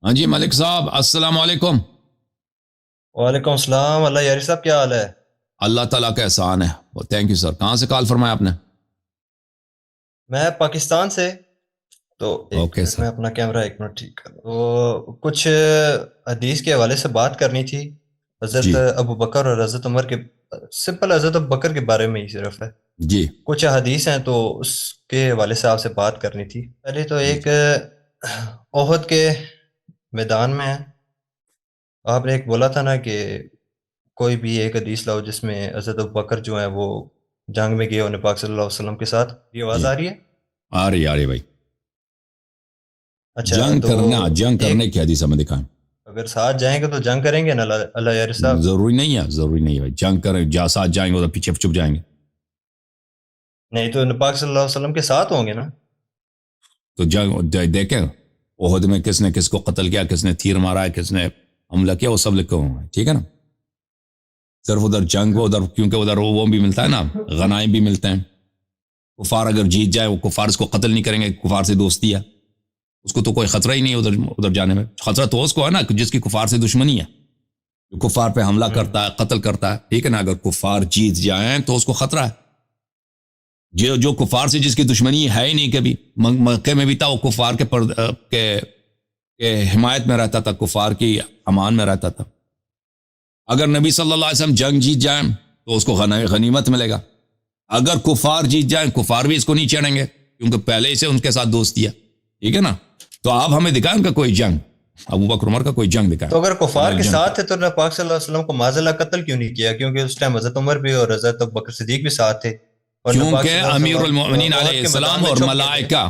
ہاں جی ملک صاحب السلام علیکم۔ وعلیکم السلام۔ اللہ یاری صاحب کیا حال ہے؟ اللہ تعالیٰ کا احسان ہے، تھینک یو سر۔ کہاں سے کال فرمایا آپ نے؟ میں پاکستان سے۔ تو ایک اوکے منٹ سر میں اپنا کیمرہ ایک منٹ ٹھیک کر وہ کچھ حدیث کے حوالے سے بات کرنی تھی۔ حضرت جی ابو بکر اور حضرت عمر کے، سمپل حضرت ابو بکر کے بارے میں ہی صرف ہے۔ جی کچھ حدیث ہیں تو اس کے حوالے سے آپ سے بات کرنی تھی۔ پہلے تو جی ایک احد کے میدان میں آپ نے ایک بولا تھا نا کہ کوئی بھی ایک حدیث لاؤ جس میں حضرت ابو بکر جو ہیں وہ جنگ میں گئے انہیں پاک صلی اللہ علیہ وسلم کے ساتھ۔ یہ آواز جی آ رہی ہے؟ آ رہی بھائی۔ اچھا تو جنگ ایک، کرنے کی حدیث ہمیں دکھائیں۔ اگر ساتھ جائیں گے تو جنگ کریں گے نا اللہ یار صاحب؟ ضروری نہیں ہے، ضروری نہیں ہے بھائی جنگ کریں، ساتھ جائیں گے تو پیچھے چھپ جائیں گے نہیں تو پاک صلی اللہ علیہ وسلم کے ساتھ ہوں گے نا؟ تو جنگ دیکھیں احد میں کس نے کس کو قتل کیا، کس نے تیر مارا ہے، کس نے حملہ کیا، وہ سب لکھے ہوئے ہیں، ٹھیک ہے نا۔ صرف ادھر جنگ کو ادھر، کیونکہ ادھر وہ بھی ملتا ہے نا، غنائم بھی ملتے ہیں۔ کفار اگر جیت جائے، وہ کفار اس کو قتل نہیں کریں گے، کفار سے دوستی ہے، اس کو تو کوئی خطرہ ہی نہیں ہے ادھر جانے میں۔ خطرہ تو اس کو ہے نا جس کی کفار سے دشمنی ہے، جو کفار پہ حملہ کرتا ہے، قتل کرتا ہے، ٹھیک ہے نا۔ اگر کفار جیت جائیں تو اس کو خطرہ ہے۔ جو کفار سے جس کی دشمنی ہے ہی نہیں، کبھی مکے میں بھی تھا، وہ کفار کے حمایت میں رہتا تھا، کفار کی امان میں رہتا تھا۔ اگر نبی صلی اللہ علیہ وسلم جنگ جیت جائیں تو اس کو غنیمت ملے گا۔ اگر کفار جیت جائیں، کفار بھی اس کو نہیں چھیڑیں گے، کیونکہ پہلے ہی سے ان کے ساتھ دوستی ہے، ٹھیک ہے نا۔ تو آپ ہمیں دکھائیں ان کا کوئی جنگ، ابو بکر عمر کا کوئی جنگ دکھائیں۔ تو اگر کفار کے جنگ ساتھ تھے تو نے پاک صلی اللہ علیہ وسلم کو معاذ اللہ قتل کیوں نہیں کیا؟ کیونکہ اس ٹائم حضرت عمر بھی اور حضرت ابو بکر صدیق بھی ساتھ تھے، اور نبی پاک کیونکہ صلی اللہ علیہ امیر المؤمنین وسلم علیہ عہد کے میدان السلام میں اور چھپ گئے تھے۔ ملائکہ،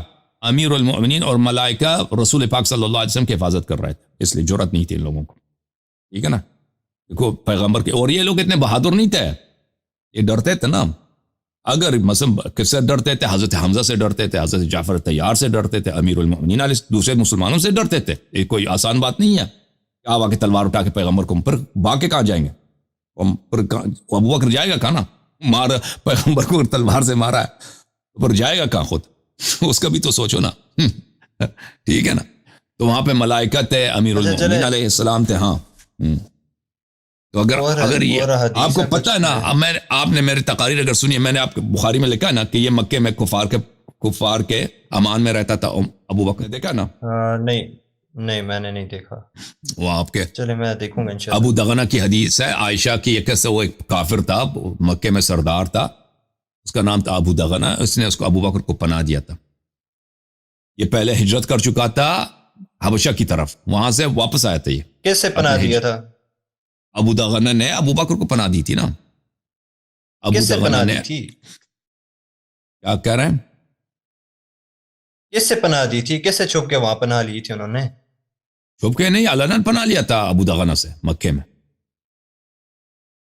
امیر المؤمنین اور ملائکہ رسول پاک صلی اللہ علیہ وسلم کی حفاظت کر رہے تھے، اس لیے جرأت نہیں تھی ان لوگوں کو، ٹھیک ہے نا۔ دیکھو پیغمبر کے، اور یہ لوگ اتنے بہادر نہیں تھے، یہ ڈرتے تھے نا۔ اگر مثلا کس سے ڈرتے تھے؟ حضرت حمزہ سے ڈرتے تھے، حضرت جعفر طیار سے ڈرتے تھے، امیر المؤمنین علیہ دوسرے مسلمانوں سے ڈرتے تھے۔ یہ کوئی آسان بات نہیں ہے کہ آپ آ کے تلوار اٹھا کے پیغمبر کو، پھر بھاگ کے کہاں جائیں گے؟ ابو بکر جائے گا کہاں نا؟ مار پیغمبر کو تلوار سے مارا ہے، پر جائے گا کہاں خود؟ اس کا بھی تو سوچو نا، ٹھیک ہے نا۔ تو وہاں پہ ملائکہ تھے، امیر اچھا چلے، المؤمنین علیہ السلام تھے، ہاں۔ تو اگر یہ اور آپ حدیث کو ہے پتہ ہے نا، آپ نے میری تقاریر اگر سنی ہے، میں نے آپ کے بخاری میں لکھا ہے نا کہ یہ مکے میں کفار کے امان میں رہتا تھا ابو بکر، دیکھا نا؟ نہیں نہیں میں نے نہیں دیکھا۔ وہ آپ کے چلے میں دیکھوں گا انشاءاللہ۔ ابو دغنہ کی حدیث ہے، عائشہ کی، وہ ایک کافر تھا، مکے میں سردار تھا، اس کا نام تھا ابو دغنہ، اس نے اس کو ابو بکر کو پناہ دیا تھا۔ یہ پہلے ہجرت کر چکا تھا حبشہ کی طرف، وہاں سے واپس آیا تھا۔ یہ کس سے پناہ دیا تھا؟ ابو دغنہ نے ابو بکر کو پناہ دی تھی نا۔ ابو کس سے دغنہ پناہ نے، دی تھی؟ کیا کہہ رہے ہیں؟ کس سے پناہ دی تھی؟ کس سے چھپ کے وہاں پناہ لی تھی انہوں نے؟ چھپ کے نہیں، علناً پناہ لیا تھا ابو دغنہ سے مکے میں۔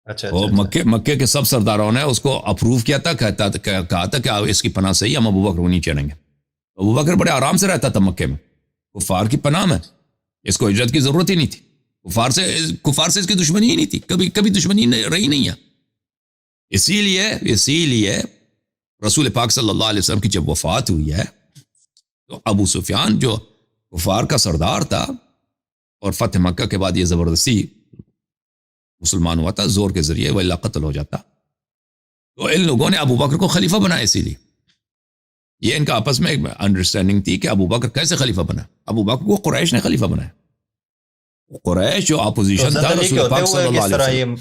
اچھا اور اچھا اچھا۔ مکے کے سب سرداروں نے اس کو اپروو کیا تھا، کہا تھا کہ اس کی پناہ صحیح، ہم ابو بکر کو نہیں چھیڑیں گے۔ ابو بکر بڑے آرام سے رہتا تھا مکے میں، کفار کی پناہ میں، اس کو ہجرت کی ضرورت ہی نہیں تھی۔ کفار سے اس کی دشمنی ہی نہیں تھی، کبھی دشمنی رہی نہیں ہے۔ اسی لیے رسول پاک صلی اللہ علیہ وسلم کی جب وفات ہوئی ہے تو ابو سفیان جو کفار کا سردار تھا، اور فتح مکہ کے بعد یہ زبردستی مسلمان ہوا تھا، زور کے ذریعے، وإلا قتل ہو جاتا۔ تو ان لوگوں نے ابو بکر کو خلیفہ بنایا، اسی لیے یہ ان کا آپس میں ایک انڈرسٹینڈنگ تھی کہ ابو بکر کیسے خلیفہ بنا۔ ابو بکر کو قریش نے خلیفہ بنایا، قریش جو اپوزیشن تھا رسول پاک صلی اللہ علیہ وسلم،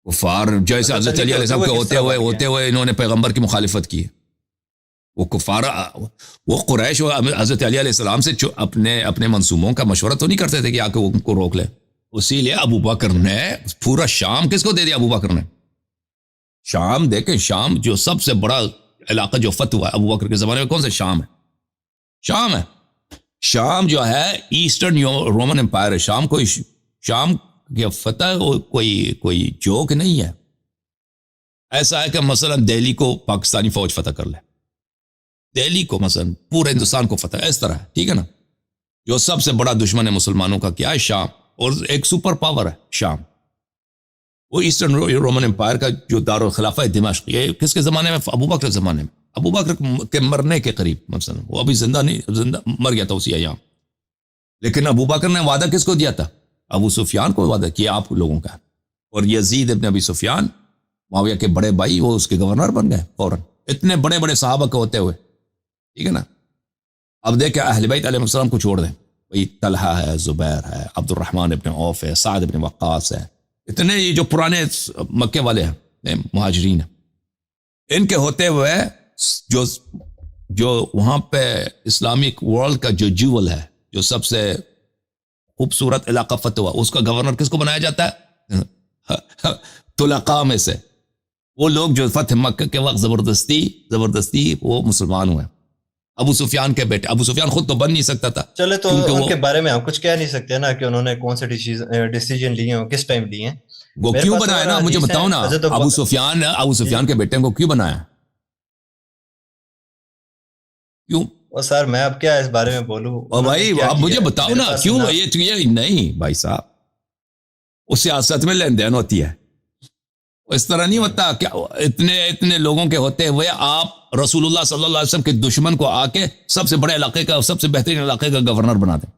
کفار جیسے حضرت علی علیہ السلام کے ہوتے ہوئے انہوں نے پیغمبر کی مخالفت کی۔ وہ کفار، وہ قریش حضرت علی علیہ السلام سے اپنے منصوبوں کا مشورہ تو نہیں کرتے تھے کہ آ کے ان کو روک لے۔ اسی لیے ابو بکر نے پورا شام کس کو دے دیا؟ ابو بکر نے شام، دیکھیں شام جو سب سے بڑا علاقہ جو فتح ہوا ہے ابو بکر کے زمانے میں، کون سے؟ شام ہے۔ شام ہے، شام جو ہے ایسٹرن رومن امپائر ہے۔ شام کی فتح کوئی جوک نہیں ہے۔ ایسا ہے کہ مثلا دہلی کو پاکستانی فوج فتح کر لے، دہلی کو مثلا پورے ہندوستان کو فتح، اس طرح ہے، ٹھیک ہے نا۔ جو سب سے بڑا دشمن ہے مسلمانوں کا کیا ہے؟ شام، اور ایک سپر پاور ہے شام۔ وہ ایسٹرن رومن امپائر کا جو دارالخلافہ ہے دمشق، یہ کس کے زمانے میں؟ ابو بکر کے زمانے میں، ابو بکر کے مرنے کے قریب، مثلا وہ ابھی زندہ نہیں، مر گیا تھا اسی ایام، لیکن ابو بکر نے وعدہ کس کو دیا تھا؟ ابو سفیان کو وعدہ کیا آپ لوگوں کا. اور یزید ابن ابی سفیان معاویہ کے بڑے بھائی وہ اس کے گورنر بن گئے فوراً، اتنے بڑے بڑے صحابہ کے ہوتے ہوئے. ٹھیک ہے نا. اب دیکھیں اہل بیت علیہ السلام کو چھوڑ دیں، بھائی طلحہ ہے، زبیر ہے، عبد الرحمن ابن عوف ہے، سعد ابن وقاص ہے، اتنے یہ جو پرانے مکے والے ہیں مہاجرین ہیں، ان کے ہوتے ہوئے جو وہاں پہ اسلامک ورلڈ کا جو جیول ہے، جو سب سے خوبصورت علاقہ فتح ہوا، اس کا گورنر کس کو بنایا جاتا ہے؟ طلقاء میں سے وہ لوگ جو فتح مکہ کے وقت زبردستی وہ مسلمان ہوئے. ابو سفیان کے بیٹے، ابو سفیان خود تو بن نہیں سکتا تھا. چلے تو ان کے بارے میں ہم کچھ کہہ نہیں سکتے نا کہ انہوں نے کون سے ڈیسیجن لیے ہیں، کس ٹائم لیے ہیں. وہ کیوں بنایا نا مجھے بتاؤ نا. ابو سفیان کے بیٹے کو کیوں بنایا؟ کیوں؟ اور سر میں اب کیا اس بارے میں بولوں؟ اور بھائی اب مجھے بتاؤ نا کیوں. یہ نہیں بھائی صاحب، اس سیاست میں لین دین ہوتی ہے، اس طرح نہیں ہوتا کہ اتنے لوگوں کے ہوتے ہوئے آپ رسول اللہ صلی اللہ علیہ وسلم کے دشمن کو آ کے سب سے بڑے علاقے کا، سب سے بہترین علاقے کا گورنر بنا دیں.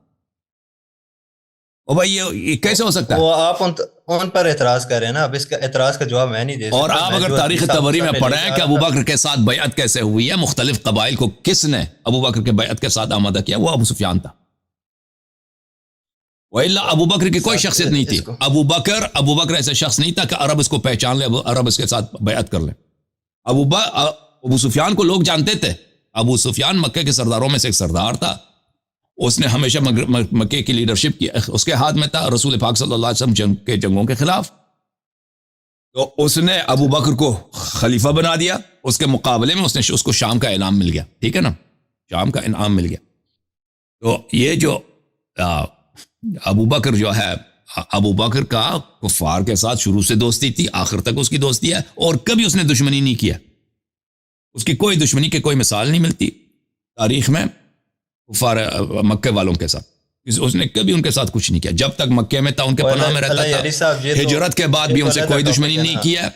اور بھائی یہ کیسے ہو سکتا ہے؟ وہ آپ ان پر اعتراض کر رہے ہیں نا، اب اس کا اعتراض کا جواب میں نہیں دے سکتا. اور آپ اگر تاریخ طبری میں پڑھیں کہ ابو بکر کے ساتھ بیعت کیسے ہوئی ہے، مختلف قبائل کو کس نے ابو بکر کے بیعت کے ساتھ آمادہ کیا، وہ ابو سفیان تھا. وَإِلَّا ابو بکر کی کوئی شخصیت نہیں تھی. ابو بکر ایسا شخص نہیں تھا کہ عرب اس کو پہچان لے، عرب اس کے ساتھ بیعت کر لے. ابو سفیان کو لوگ جانتے تھے. ابو سفیان مکہ کے سرداروں میں سے ایک سردار تھا. اس نے ہمیشہ مکے کی لیڈرشپ کی، اس کے ہاتھ میں تھا رسول پاک صلی اللہ علیہ وسلم کے جنگوں کے خلاف. تو اس نے ابو بکر کو خلیفہ بنا دیا. اس کے مقابلے میں اس کو شام کا انعام مل گیا. ٹھیک ہے نا، شام کا انعام مل گیا. تو یہ جو ابو بکر جو ہے، ابو بکر کا کفار کے ساتھ شروع سے دوستی تھی، آخر تک اس کی دوستی ہے، اور کبھی اس نے دشمنی نہیں کیا. اس کی کوئی دشمنی کی کوئی مثال نہیں ملتی تاریخ میں کفار مکے والوں کے ساتھ. اس نے کبھی ان کے ساتھ کچھ نہیں کیا. جب تک مکے میں تھا ان کے پناہ میں رہتا تھا. ہجرت کے بعد بھی ان سے کوئی دشمنی نہیں کیا.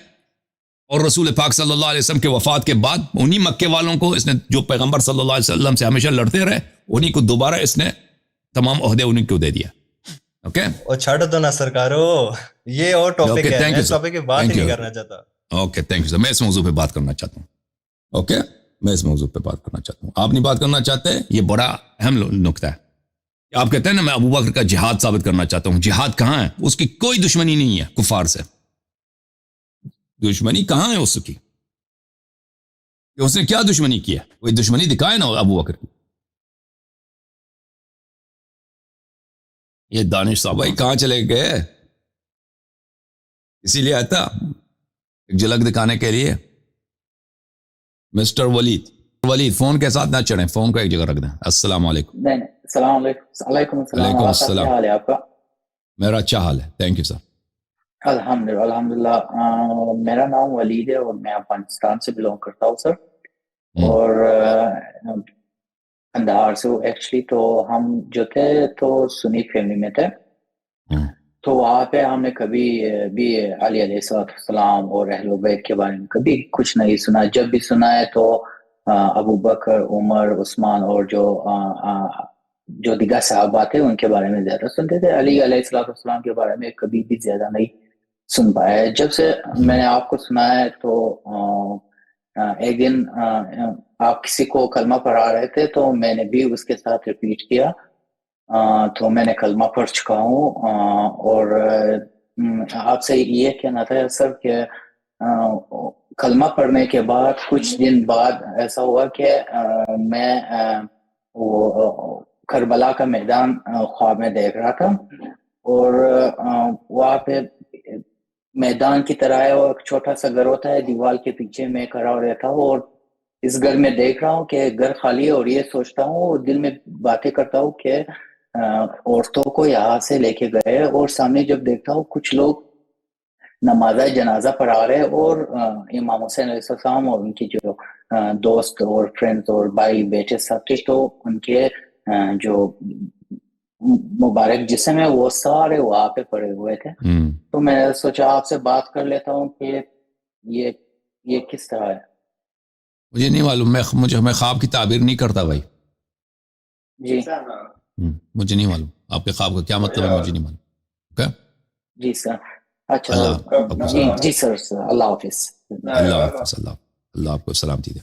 اور رسول پاک صلی اللہ علیہ وسلم کے وفات کے بعد انہی مکے والوں کو اس نے، جو پیغمبر صلی اللہ علیہ وسلم سے ہمیشہ لڑتے رہے، انہی کو دوبارہ اس نے تمام عہدے انہی کو دے دیا. اوکے، اور چھڑ دو نا سرکارو، یہ اور ٹاپک ہے، میں اس ٹاپک کی بات ہی نہیں کرنا چاہتا. Okay, thank you sir. میں اس موضوع پہ بات کرنا چاہتا ہوں. اوکے، میں اس موضوع پہ بات کرنا چاہتا ہوں. آپ نہیں بات کرنا چاہتے، یہ بڑا اہم نکتہ ہے. آپ کہتے ہیں نا میں ابو بکر کا جہاد ثابت کرنا چاہتا ہوں. جہاد کہاں ہے؟ اس کی کوئی دشمنی نہیں ہے کفار سے. دشمنی کہاں ہے اس کی؟ اس نے کیا دشمنی کیا؟ کوئی دشمنی دکھائے نا ابو بکر کی. یہ دانش صاحب بھائی کہاں چلے گئے؟ اسی لیے آتا ایک جھلک دکھانے کے لیے. مسٹر ولید فون کے ساتھ نہ چڑھیں، فون کو ایک جگہ رکھ دیں. السلام علیکم. السلام علیکم. وعلیکم السلام. کیا حال ہے آپ کا؟ میرا اچھا حال ہے، تھینک یو سر. الحمدللہ. میرا نام ولید ہے اور میں افغانستان سے بلونگ کرتا ہوں سر. اور کندہار سے ایکچولی. تو ہم جو تھے تو سنی فیملی میں تھے. تو وہاں پہ ہم نے کبھی بھی علی علیہ السلام اور اہل بیت کے بارے میں کبھی کچھ نہیں سنا. جب بھی سنا ہے تو ابو بکر، عمر، عثمان اور جو دیگر صحابہ تھے ان کے بارے میں زیادہ سنتے تھے. علی علیہ السلام کے بارے میں کبھی بھی زیادہ نہیں سن پایا. جب سے میں نے آپ کو سنا ہے تو ایک دن آپ کسی کو کلمہ پڑھا رہے تھے تو میں نے بھی اس کے ساتھ ریپیٹ کیا. تو میں نے کلمہ پڑھ چکا ہوں. اور آپ سے یہ کہنا تھا سر کہ کلمہ پڑھنے کے بعد کچھ دن بعد ایسا ہوا کہ میں وہ کربلا کا میدان خواب میں دیکھ رہا تھا. اور وہاں پہ میدان کی طرح ہے، اور ایک چھوٹا سا گھر ہوتا ہے، دیوار کے پیچھے میں کھڑا ہو رہتا ہوں اور اس گھر میں دیکھ رہا ہوں کہ گھر خالی ہے. اور یہ سوچتا ہوں اور دل میں باتیں کرتا ہوں کہ عورتوں کو یہاں سے لے کے گئے. اور سامنے جب دیکھتا ہوں کچھ لوگ نماز جنازہ پڑھا رہے اور امام حسین علیہ السلام اور ان کی جو دوست اور فرینڈز اور بھائی بیٹے سب تھے، تو ان کے جو مبارک جسم ہے وہ سارے وہاں پہ پڑے ہوئے تھے. تو میں سوچا آپ سے بات کر لیتا ہوں کہ یہ کس طرح ہے. مجھے نہیں معلوم، میں خواب کی تعبیر نہیں کرتا بھائی. جی مجھے نہیں معلوم. آپ کے خواب کا کیا مطلب ہے مجھے نہیں معلوم. اوکے جی سر. اچھا اللہ آپ کو جی جی سر. اللہ حافظ. اللہ حافظ. اللہ آپ کو سلامتی دے.